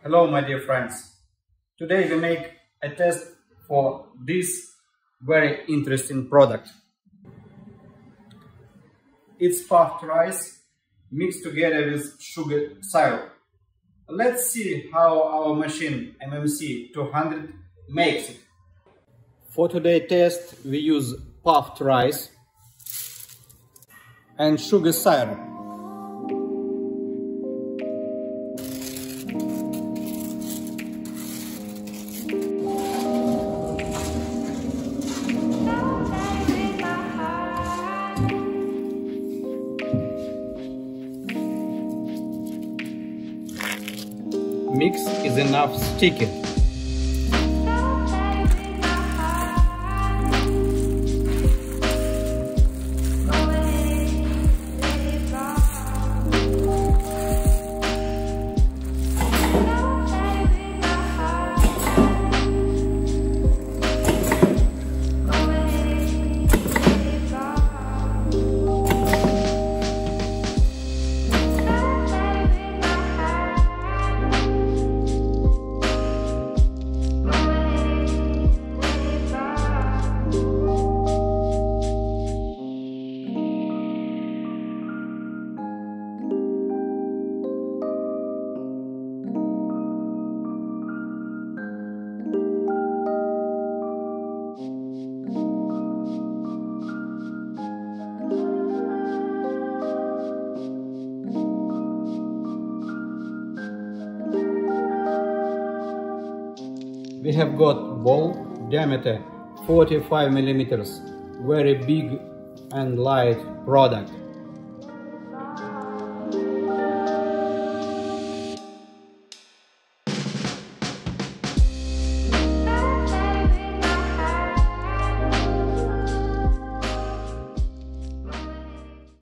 Hello my dear friends. Today we make a test for this very interesting product. It's puffed rice mixed together with sugar syrup. Let's see how our machine MMC 200 makes it. For today's test we use puffed rice and sugar syrup. Mix is enough sticky. We have got ball diameter 45 millimeters, very big and light product.